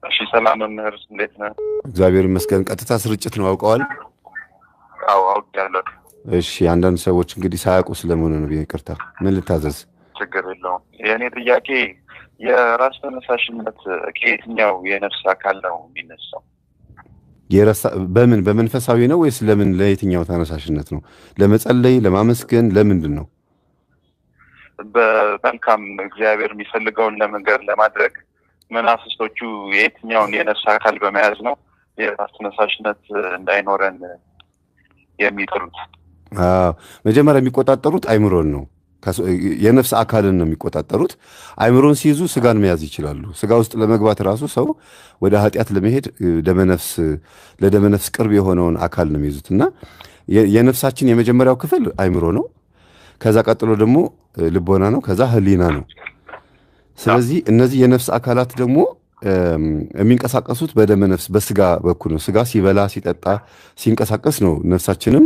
እሺ ሰላም መምህር እንዴት ነህ? እግዚአብሔር ይመስገን። ቀጥታ ስርጭት ነው አውቀዋል? አዎ አውቄያለሁ። እሺ አንዳንድ ሰዎች እንግዲህ ሳያውቁ ስለሆነ ነው። ይቅርታ። ምን ልታዘዝ? ችግር የለውም። የእኔ ጥያቄ የራስ ተነሳሽነት ከየትኛው የነፍስ አካል ነው የሚነሳው? በምን በመንፈሳዊ ነው ወይስ ለምን ለየትኛው ተነሳሽነት ነው? ለመጸለይ፣ ለማመስገን፣ ለምንድን ነው? በመልካም እግዚአብሔር የሚፈልገውን ለመንገር ለማድረግ መናፍስቶቹ የየትኛውን የነፍስ አካል በመያዝ ነው የራስ ተነሳሽነት እንዳይኖረን የሚጥሩት? መጀመሪያ የሚቆጣጠሩት አይምሮን ነው። የነፍስ አካልን ነው የሚቆጣጠሩት። አይምሮን ሲይዙ ስጋን መያዝ ይችላሉ። ስጋ ውስጥ ለመግባት ራሱ ሰው ወደ ኃጢአት ለመሄድ ለደመነፍስ ቅርብ የሆነውን አካል ነው የሚይዙት እና የነፍሳችን የመጀመሪያው ክፍል አይምሮ ነው። ከዛ ቀጥሎ ደግሞ ልቦና ነው። ከዛ ህሊና ነው። ስለዚህ እነዚህ የነፍስ አካላት ደግሞ የሚንቀሳቀሱት በደመነፍስ በስጋ በኩል ነው። ስጋ ሲበላ ሲጠጣ ሲንቀሳቀስ ነው ነፍሳችንም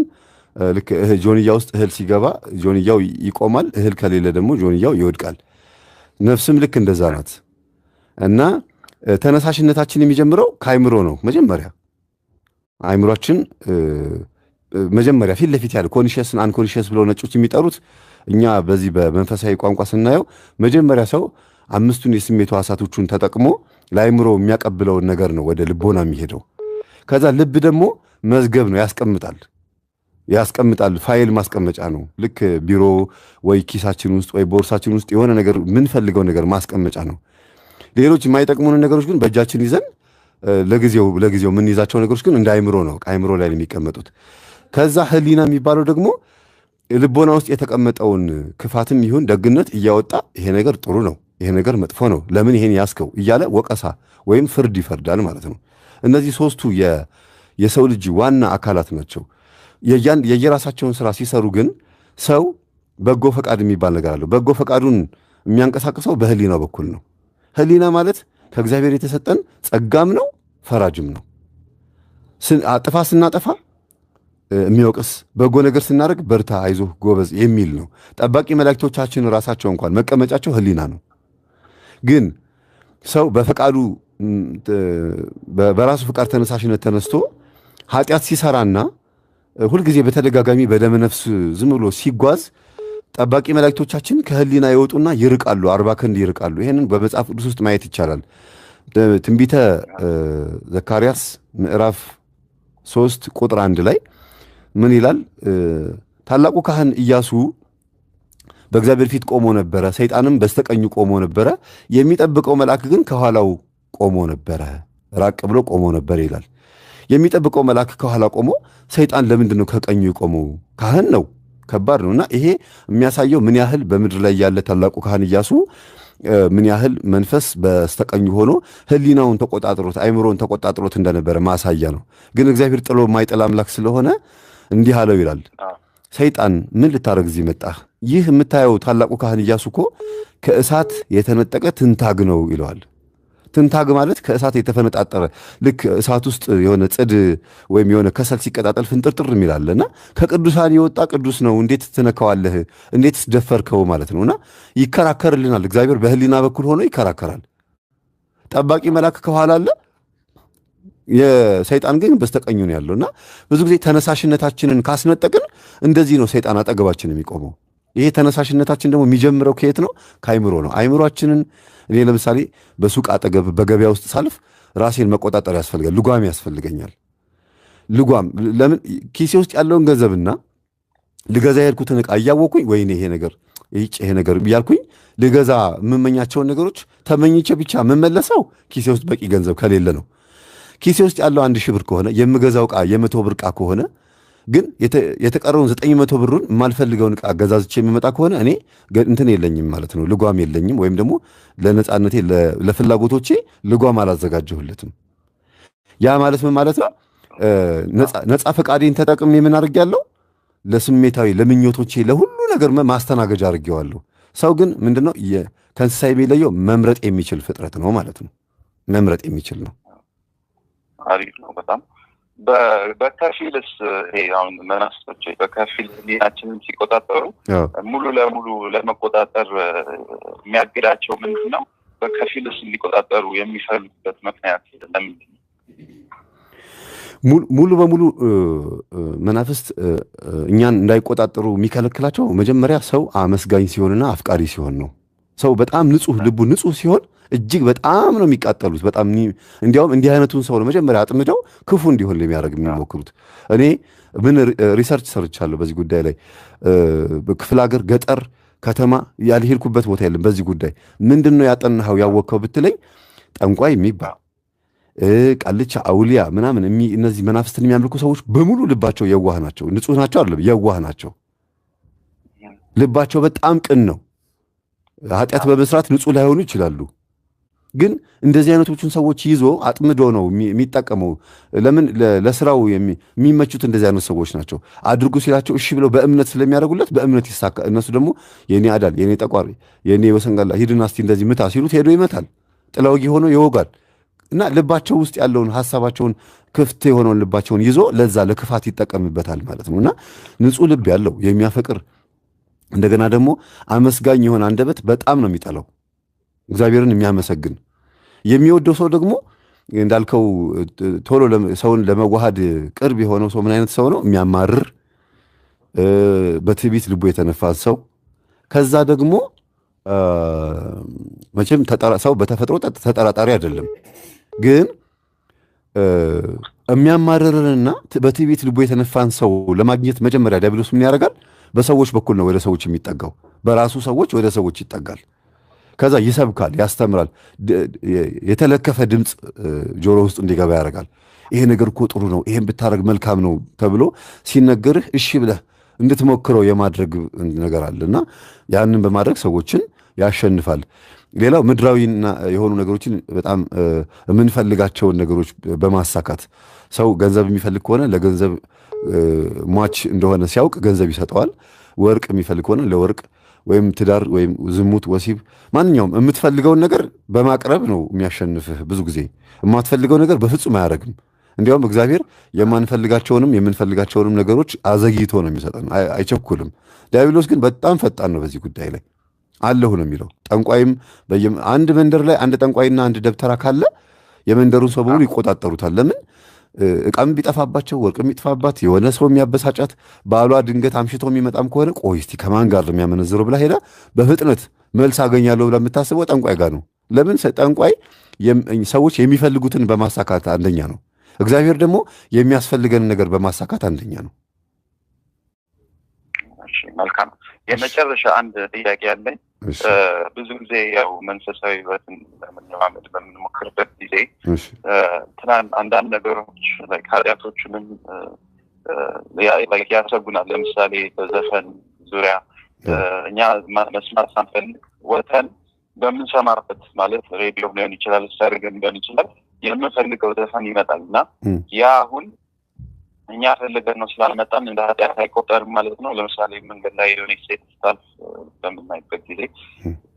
ልክ ጆንያ ውስጥ እህል ሲገባ ጆንያው ይቆማል፣ እህል ከሌለ ደግሞ ጆንያው ይወድቃል። ነፍስም ልክ እንደዛ ናት እና ተነሳሽነታችን የሚጀምረው ከአይምሮ ነው። መጀመሪያ አይምሮአችን መጀመሪያ ፊት ለፊት ያለ ኮንሺየስን አንኮንሺየስ ብለው ነጮች የሚጠሩት፣ እኛ በዚህ በመንፈሳዊ ቋንቋ ስናየው መጀመሪያ ሰው አምስቱን የስሜት ሕዋሳቶቹን ተጠቅሞ ለአይምሮ የሚያቀብለውን ነገር ነው ወደ ልቦና የሚሄደው። ከዛ ልብ ደግሞ መዝገብ ነው፣ ያስቀምጣል። ፋይል ማስቀመጫ ነው። ልክ ቢሮ ወይ ኪሳችን ውስጥ ወይ ቦርሳችን ውስጥ የሆነ ነገር የምንፈልገው ነገር ማስቀመጫ ነው። ሌሎች የማይጠቅሙን ነገሮች ግን በእጃችን ይዘን ለጊዜው የምንይዛቸው ነገሮች ግን እንደ አይምሮ ነው፣ አይምሮ ላይ ነው የሚቀመጡት። ከዛ ህሊና የሚባለው ደግሞ ልቦና ውስጥ የተቀመጠውን ክፋትም ይሁን ደግነት እያወጣ ይሄ ነገር ጥሩ ነው፣ ይሄ ነገር መጥፎ ነው፣ ለምን ይሄን ያስከው እያለ ወቀሳ ወይም ፍርድ ይፈርዳል ማለት ነው። እነዚህ ሶስቱ የሰው ልጅ ዋና አካላት ናቸው። የየራሳቸውን ስራ ሲሰሩ ግን ሰው በጎ ፈቃድ የሚባል ነገር አለው። በጎ ፈቃዱን የሚያንቀሳቅሰው በህሊናው በኩል ነው። ህሊና ማለት ከእግዚአብሔር የተሰጠን ጸጋም ነው ፈራጅም ነው። ጥፋት ስናጠፋ የሚወቅስ፣ በጎ ነገር ስናደርግ በርታ፣ አይዞህ፣ ጎበዝ የሚል ነው። ጠባቂ መላእክቶቻችን ራሳቸው እንኳን መቀመጫቸው ህሊና ነው። ግን ሰው በፈቃዱ በራሱ ፈቃድ ተነሳሽነት ተነስቶ ኃጢአት ሲሰራና ሁልጊዜ በተደጋጋሚ በደመ ነፍስ ዝም ብሎ ሲጓዝ ጠባቂ መላእክቶቻችን ከህሊና ይወጡና ይርቃሉ፣ 40 ክንድ ይርቃሉ። ይሄንን በመጽሐፍ ቅዱስ ውስጥ ማየት ይቻላል። ትንቢተ ዘካርያስ ምዕራፍ 3 ቁጥር 1 ላይ ምን ይላል? ታላቁ ካህን ኢያሱ በእግዚአብሔር ፊት ቆሞ ነበረ፣ ሰይጣንም በስተቀኙ ቆሞ ነበረ፣ የሚጠብቀው መልአክ ግን ከኋላው ቆሞ ነበረ፣ ራቅ ብሎ ቆሞ ነበር ይላል። የሚጠብቀው መልአክ ከኋላ ቆሞ፣ ሰይጣን ለምንድን ነው ከቀኙ የቆመው? ካህን ነው፣ ከባድ ነው። እና ይሄ የሚያሳየው ምን ያህል በምድር ላይ ያለ ታላቁ ካህን ኢያሱ ምን ያህል መንፈስ በስተቀኙ ሆኖ ህሊናውን ተቆጣጥሮት አይምሮን ተቆጣጥሮት እንደነበረ ማሳያ ነው። ግን እግዚአብሔር ጥሎ የማይጥል አምላክ ስለሆነ እንዲህ አለው ይላል፣ ሰይጣን ምን ልታረግ እዚህ መጣህ? ይህ የምታየው ታላቁ ካህን ኢያሱ እኮ ከእሳት የተነጠቀ ትንታግ ነው ይለዋል። ትንታግ ማለት ከእሳት የተፈነጣጠረ፣ ልክ እሳት ውስጥ የሆነ ጽድ ወይም የሆነ ከሰል ሲቀጣጠል ፍንጥርጥር የሚላለና ከቅዱሳን የወጣ ቅዱስ ነው፣ እንዴት ትነካዋለህ? እንዴት ደፈርከው ማለት ነውና ይከራከርልናል። እግዚአብሔር በህሊና በኩል ሆኖ ይከራከራል። ጠባቂ መልአክ ከኋላ አለ፣ የሰይጣን ግን በስተቀኙ ነው ያለውና ብዙ ጊዜ ተነሳሽነታችንን ካስነጠቅን እንደዚህ ነው ሰይጣን አጠገባችን የሚቆመው። ይሄ ተነሳሽነታችን ደግሞ የሚጀምረው ከየት ነው? ከአይምሮ ነው። አይምሮአችንን እኔ ለምሳሌ በሱቅ አጠገብ በገበያ ውስጥ ሳልፍ ራሴን መቆጣጠር ያስፈልጋል። ልጓም ያስፈልገኛል። ልጓም ለምን? ኪሴ ውስጥ ያለውን ገንዘብና ልገዛ የሄድኩትን ዕቃ እያወቅኩኝ ወይኔ ይሄ ነገር እያልኩኝ ልገዛ የምመኛቸውን ነገሮች ተመኝቼ ብቻ የምመለሰው ኪሴ ውስጥ በቂ ገንዘብ ከሌለ ነው። ኪሴ ውስጥ ያለው 1000 ብር ከሆነ የምገዛው ዕቃ የ100 ብር ዕቃ ከሆነ ግን የተቀረውን 900 ብሩን የማልፈልገውን ዕቃ ገዛዝቼ የሚመጣ ከሆነ እኔ እንትን የለኝም ማለት ነው። ልጓም የለኝም፣ ወይም ደግሞ ለነጻነቴ ለፍላጎቶቼ ልጓም አላዘጋጀሁለትም። ያ ማለት ምን ማለት ነው? ነጻ ፈቃዴን ተጠቅሜ ምን አድርጌያለሁ? ለስሜታዊ ለምኞቶቼ ለሁሉ ነገር ማስተናገጃ አድርጌዋለሁ። ሰው ግን ምንድነው ከእንስሳ የሚለየው? መምረጥ የሚችል ፍጥረት ነው ማለት ነው። መምረጥ የሚችል ነው። አሪፍ ነው በጣም። በከፊልስ ይሄ አሁን መናፍስቶች በከፊል ህሊናችንን ሲቆጣጠሩ ሙሉ ለሙሉ ለመቆጣጠር የሚያግዳቸው ምንድን ነው? በከፊልስ ሊቆጣጠሩ የሚፈልጉበት ምክንያት ለምንድን ነው? ሙሉ በሙሉ መናፍስት እኛን እንዳይቆጣጠሩ የሚከለክላቸው መጀመሪያ ሰው አመስጋኝ ሲሆንና አፍቃሪ ሲሆን ነው። ሰው በጣም ንጹህ ልቡ ንጹህ ሲሆን እጅግ በጣም ነው የሚቃጠሉት። በጣም እንዲያውም እንዲህ አይነቱን ሰው ነው መጀመሪያ አጥምደው ክፉ እንዲሆን ለሚያደርግ የሚሞክሩት። እኔ ምን ሪሰርች ሰርቻለሁ በዚህ ጉዳይ ላይ ክፍለ ሀገር፣ ገጠር፣ ከተማ ያልሄድኩበት ቦታ የለም። በዚህ ጉዳይ ምንድነው ያጠናኸው ያወቅከው ብትለኝ ጠንቋይ የሚባል ቃልቻ፣ አውሊያ ምናምን እነዚህ መናፍስትን የሚያመልኩ ሰዎች በሙሉ ልባቸው የዋህ ናቸው። ንጹህ ናቸው አይደለም፣ የዋህ ናቸው። ልባቸው በጣም ቅን ነው። ኃጢአት በመስራት ንጹህ ላይሆኑ ይችላሉ። ግን እንደዚህ አይነቶቹን ሰዎች ይዞ አጥምዶ ነው የሚጠቀመው። ለምን? ለስራው የሚመቹት እንደዚህ አይነት ሰዎች ናቸው። አድርጉ ሲላቸው እሺ ብለው በእምነት ስለሚያደርጉለት በእምነት ይሳካ። እነሱ ደግሞ የኔ አዳል፣ የኔ ጠቋሪ፣ የኔ ወሰንጋላ ሂድና እስቲ እንደዚህ ምታ ሲሉት ሄዶ ይመታል። ጥላውጊ ሆኖ ይወጋል። እና ልባቸው ውስጥ ያለውን ሐሳባቸውን ክፍት የሆነውን ልባቸውን ይዞ ለዛ ለክፋት ይጠቀምበታል ማለት ነው። እና ንጹህ ልብ ያለው የሚያፈቅር እንደገና ደግሞ አመስጋኝ የሆነ አንደበት በጣም ነው የሚጠላው እግዚአብሔርን የሚያመሰግን የሚወደው ሰው ደግሞ እንዳልከው ቶሎ ሰውን ለመዋሃድ ቅርብ የሆነው ሰው ምን አይነት ሰው ነው? የሚያማርር በትዕቢት ልቡ የተነፋ ሰው። ከዛ ደግሞ መቼም ሰው በተፈጥሮ ተጠራጣሪ አይደለም፣ ግን የሚያማርርንና በትዕቢት ልቡ የተነፋን ሰው ለማግኘት መጀመሪያ ዲያብሎስ ምን ያደርጋል? በሰዎች በኩል ነው ወደ ሰዎች የሚጠጋው። በራሱ ሰዎች ወደ ሰዎች ይጠጋል። ከዛ ይሰብካል፣ ያስተምራል። የተለከፈ ድምፅ ጆሮ ውስጥ እንዲገባ ያደርጋል። ይሄ ነገር እኮ ጥሩ ነው፣ ይሄን ብታረግ መልካም ነው ተብሎ ሲነገርህ እሺ ብለህ እንድትሞክረው የማድረግ ነገር አለና ያንን በማድረግ ሰዎችን ያሸንፋል። ሌላው ምድራዊና የሆኑ ነገሮችን በጣም የምንፈልጋቸውን ነገሮች በማሳካት ሰው ገንዘብ የሚፈልግ ከሆነ ለገንዘብ ሟች እንደሆነ ሲያውቅ ገንዘብ ይሰጠዋል። ወርቅ የሚፈልግ ከሆነ ለወርቅ ወይም ትዳር ወይም ዝሙት፣ ወሲብ፣ ማንኛውም የምትፈልገውን ነገር በማቅረብ ነው የሚያሸንፍህ። ብዙ ጊዜ የማትፈልገው ነገር በፍጹም አያደርግም። እንዲያውም እግዚአብሔር የማንፈልጋቸውንም የምንፈልጋቸውንም ነገሮች አዘግይቶ ነው የሚሰጠን፣ አይቸኩልም። ዲያብሎስ ግን በጣም ፈጣን ነው በዚህ ጉዳይ ላይ አለሁ ነው የሚለው። ጠንቋይም አንድ መንደር ላይ አንድ ጠንቋይና አንድ ደብተራ ካለ የመንደሩን ሰው በሙሉ ይቆጣጠሩታል። ለምን? ዕቃም ቢጠፋባቸው ወርቅም ቢጠፋባት የሆነ ሰው የሚያበሳጫት ባሏ ድንገት አምሽቶ የሚመጣም ከሆነ ቆይ እስቲ ከማን ጋር ነው የሚያመነዝረው ብላ ሄዳ በፍጥነት መልስ አገኛለሁ ብላ የምታስበው ጠንቋይ ጋር ነው። ለምን? ጠንቋይ ሰዎች የሚፈልጉትን በማሳካት አንደኛ ነው። እግዚአብሔር ደግሞ የሚያስፈልገን ነገር በማሳካት አንደኛ ነው። እሺ፣ መልካም። የመጨረሻ አንድ ጥያቄ ያለኝ ብዙ ጊዜ ያው መንፈሳዊ ህይወትን ለመለማመድ በምንሞክርበት ጊዜ አንዳንድ ነገሮች ኃጢአቶችንም ያሰጉናል። ለምሳሌ በዘፈን ዙሪያ እኛ መስማት ሳንፈልግ ወተን በምንሰማበት ማለት ሬዲዮ ሊሆን ይችላል፣ ሰርግም ሊሆን ይችላል፣ የምንፈልገው ዘፈን ይመጣል እና ያ አሁን እኛ ፈልገን ነው ስላልመጣን እንደ ኃጢአት አይቆጠርም ማለት ነው። ለምሳሌ መንገድ ላይ የሆነ ሴት ስታልፍ በምናይበት ጊዜ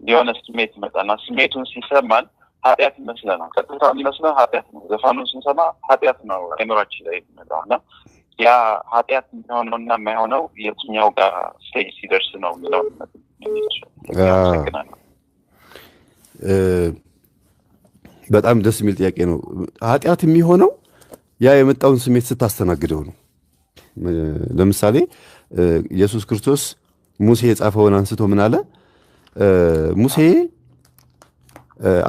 የሆነ ስሜት ይመጣና ስሜቱን ሲሰማን ኃጢአት ይመስለናል። ቀጥታ የሚመስለው ኃጢአት ነው። ዘፋኑን ስንሰማ ኃጢአት ነው አይምሯችን ላይ ይመጣና ያ ኃጢአት የሚሆነውና የማይሆነው የትኛው ጋር ስቴጅ ሲደርስ ነው የሚለው በጣም ደስ የሚል ጥያቄ ነው። ኃጢአት የሚሆነው ያ የመጣውን ስሜት ስታስተናግደው ነው። ለምሳሌ ኢየሱስ ክርስቶስ ሙሴ የጻፈውን አንስቶ ምን አለ? ሙሴ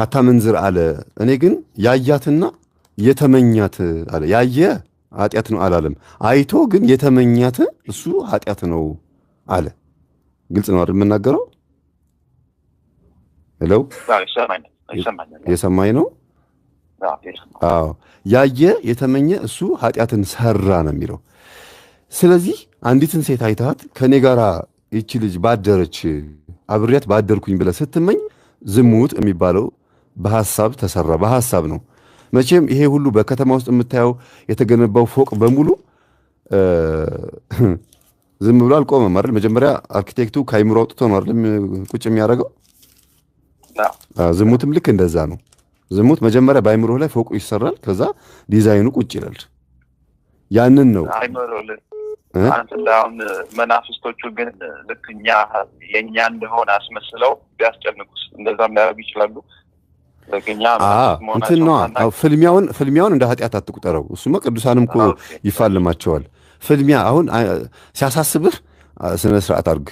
አታመንዝር አለ፣ እኔ ግን ያያትና የተመኛት አለ። ያየ ኃጢአት ነው አላለም። አይቶ ግን የተመኛት እሱ ኃጢአት ነው አለ። ግልጽ ነው አይደል የምናገረው? ሄሎ፣ የሰማኝ ነው? አዎ፣ ያየ የተመኘ እሱ ኃጢአትን ሰራ ነው የሚለው። ስለዚህ አንዲትን ሴት አይታት ከኔ ጋር ይቺ ልጅ ባደረች አብሬያት ባደርኩኝ ብለህ ስትመኝ ዝሙት የሚባለው በሐሳብ ተሰራ፣ በሐሳብ ነው። መቼም ይሄ ሁሉ በከተማ ውስጥ የምታየው የተገነባው ፎቅ በሙሉ ዝም ብሎ አልቆመም አይደል? መጀመሪያ አርኪቴክቱ ከአይምሮ አውጥቶ ነው አይደል ቁጭ የሚያደርገው? ዝሙትም ልክ እንደዛ ነው። ዝሙት መጀመሪያ በአይምሮ ላይ ፎቁ ይሰራል፣ ከዛ ዲዛይኑ ቁጭ ይላል። ያንን ነው አይምሮ አሁን መናፍስቶቹ ግን ልክ የኛ እንደሆነ አስመስለው ቢያስጨንቁስ እንደዛም ሊያደርጉ ይችላሉ። እንትን ነዋ። ፍልሚያውን እንደ ኃጢአት አትቁጠረው። እሱማ ቅዱሳንም እኮ ይፋልማቸዋል። ፍልሚያ አሁን ሲያሳስብህ ስነ ስርዓት አድርግ።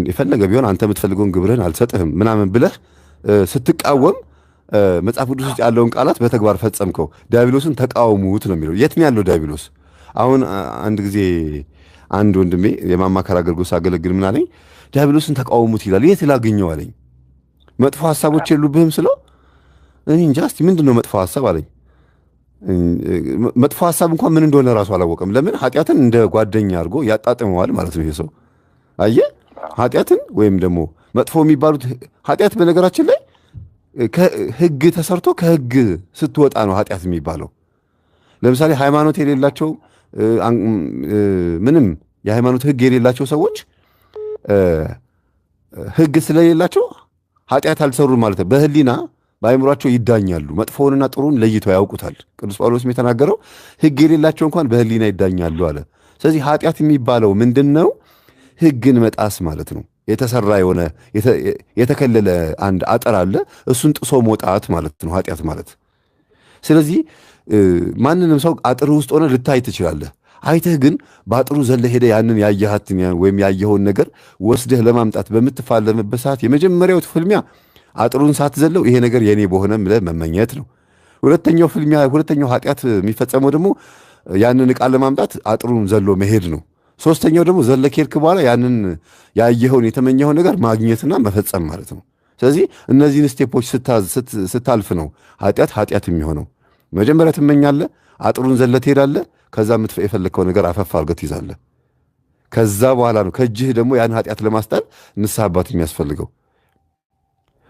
የፈለገ ቢሆን አንተ የምትፈልገውን ግብርህን አልሰጥህም ምናምን ብለህ ስትቃወም መጽሐፍ ቅዱስ ውስጥ ያለውን ቃላት በተግባር ፈጸምከው። ዲያብሎስን ተቃወሙት ነው የሚለው። የት ነው ያለው ዲያብሎስ? አሁን አንድ ጊዜ አንድ ወንድሜ የማማከር አገልግሎት ሳገለግል ምን አለኝ፣ ዲያብሎስን ተቃወሙት ይላል። የት ላገኘው አለኝ። መጥፎ ሐሳቦች የሉብህም ስለው እኔ እንጃ እስቲ ምንድነው መጥፎ ሐሳብ አለኝ። መጥፎ ሐሳብ እንኳን ምን እንደሆነ ራሱ አላወቀም። ለምን ኃጢአትን እንደ ጓደኛ አድርጎ ያጣጥመዋል ማለት ነው ይሄ ሰው። አየህ፣ ኃጢአትን ወይም ደግሞ መጥፎ የሚባሉት ኃጢአት በነገራችን ላይ ህግ ተሰርቶ ከህግ ስትወጣ ነው ኃጢአት የሚባለው። ለምሳሌ ሃይማኖት የሌላቸው ምንም የሃይማኖት ህግ የሌላቸው ሰዎች ህግ ስለሌላቸው ኃጢአት አልሰሩም ማለት ነው። በህሊና በአእምሯቸው ይዳኛሉ። መጥፎውንና ጥሩን ለይተው ያውቁታል። ቅዱስ ጳውሎስም የተናገረው ህግ የሌላቸው እንኳን በህሊና ይዳኛሉ አለ። ስለዚህ ኃጢአት የሚባለው ምንድን ነው? ህግን መጣስ ማለት ነው። የተሰራ የሆነ የተከለለ አንድ አጥር አለ። እሱን ጥሶ መውጣት ማለት ነው ኃጢአት ማለት። ስለዚህ ማንንም ሰው አጥር ውስጥ ሆነ ልታይ ትችላለህ። አይተህ ግን በአጥሩ ዘለ ሄደ ያንን ያየሃትን ወይም ያየኸውን ነገር ወስደህ ለማምጣት በምትፋለምበት ሰዓት የመጀመሪያው ፍልሚያ አጥሩን ሳትዘለው ይሄ ነገር የኔ በሆነ ብለህ መመኘት ነው። ሁለተኛው ኃጢአት የሚፈጸመው ደግሞ ያንን ዕቃ ለማምጣት አጥሩን ዘሎ መሄድ ነው። ሶስተኛው ደግሞ ዘለ ከሄድክ በኋላ ያንን ያየኸውን የተመኘኸውን ነገር ማግኘትና መፈጸም ማለት ነው። ስለዚህ እነዚህን ስቴፖች ስታልፍ ነው ኃጢአት የሚሆነው። መጀመሪያ ትመኛለህ፣ አጥሩን ዘለ ትሄዳለህ። ከዛ የፈለግከው ነገር አፈፍ አድርገህ ትይዛለህ። ከዛ በኋላ ነው ከእጅህ ደግሞ ያን ኃጢአት ለማስጣል ንስሐ አባት የሚያስፈልገው።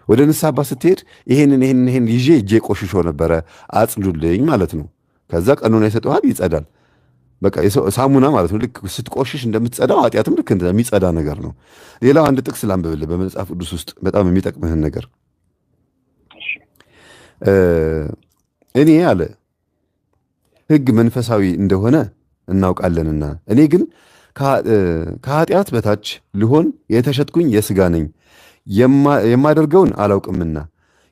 ወደ ንስሐ አባት ስትሄድ ይሄን ይዤ እጄ ቆሽሾ ነበረ አጽዱልኝ ማለት ነው። ከዛ ቀኑና ይሰጠዋል፣ ይጸዳል። በቃ ሳሙና ማለት ነው። ልክ ስትቆሽሽ እንደምትጸዳው ኃጢአትም ልክ እንደሚጸዳ ነገር ነው። ሌላው አንድ ጥቅስ ላንብብልህ በመጽሐፍ ቅዱስ ውስጥ በጣም የሚጠቅምህን ነገር። እኔ አለ ሕግ መንፈሳዊ እንደሆነ እናውቃለንና እኔ ግን ከኃጢአት በታች ልሆን የተሸጥኩኝ የሥጋ ነኝ። የማደርገውን አላውቅምና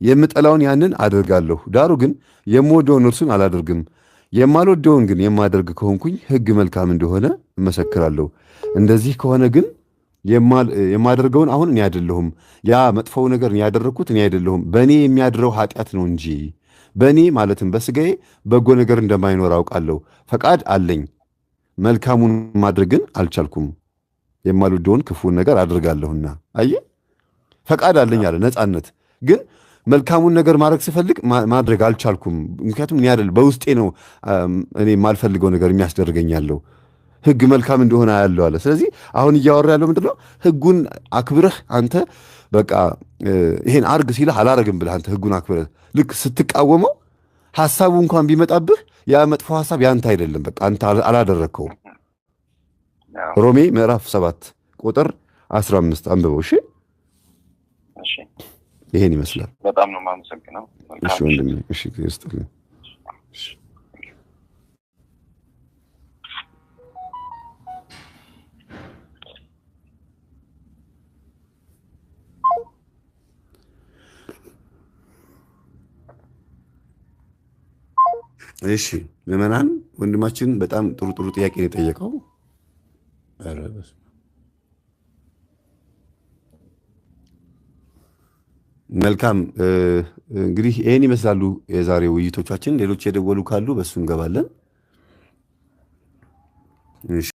የምጠላውን ያንን አደርጋለሁ። ዳሩ ግን የምወደውን እርሱን አላደርግም። የማልወደውን ግን የማደርግ ከሆንኩኝ ሕግ መልካም እንደሆነ እመሰክራለሁ። እንደዚህ ከሆነ ግን የማደርገውን አሁን እኔ አይደለሁም፣ ያ መጥፎው ነገር እኔ ያደረግኩት እኔ አይደለሁም፣ በእኔ የሚያድረው ኃጢአት ነው እንጂ። በእኔ ማለትም በሥጋዬ በጎ ነገር እንደማይኖር አውቃለሁ። ፈቃድ አለኝ፣ መልካሙን ማድረግ ግን አልቻልኩም። የማልወደውን ክፉን ነገር አድርጋለሁና። አየህ፣ ፈቃድ አለኝ አለ፣ ነፃነት። ግን መልካሙን ነገር ማድረግ ስፈልግ ማድረግ አልቻልኩም። ምክንያቱም እኔ አይደል በውስጤ ነው እኔ የማልፈልገው ነገር የሚያስደርገኝ ያለው። ሕግ መልካም እንደሆነ ያለው አለ። ስለዚህ አሁን እያወራ ያለው ምንድን ነው? ሕጉን አክብረህ አንተ በቃ ይሄን አርግ ሲልህ አላረግም ብለህ አንተ ሕጉን አክብረህ ልክ ስትቃወመው ሐሳቡ እንኳን ቢመጣብህ ያ መጥፎ ሐሳብ ያንተ አይደለም፣ በቃ አንተ አላደረግከውም። ሮሜ ምዕራፍ 7 ቁጥር 15 አንብበው። እሺ ይሄን ይመስላል። በጣም ነው የማመሰግነው። እሺ ወንድሜ፣ እሺ ክርስቶስ። እሺ ምዕመናን፣ ወንድማችን በጣም ጥሩ ጥያቄ ነው የጠየቀው። መልካም እንግዲህ ይህን ይመስላሉ የዛሬ ውይይቶቻችን። ሌሎች የደወሉ ካሉ በሱ እንገባለን።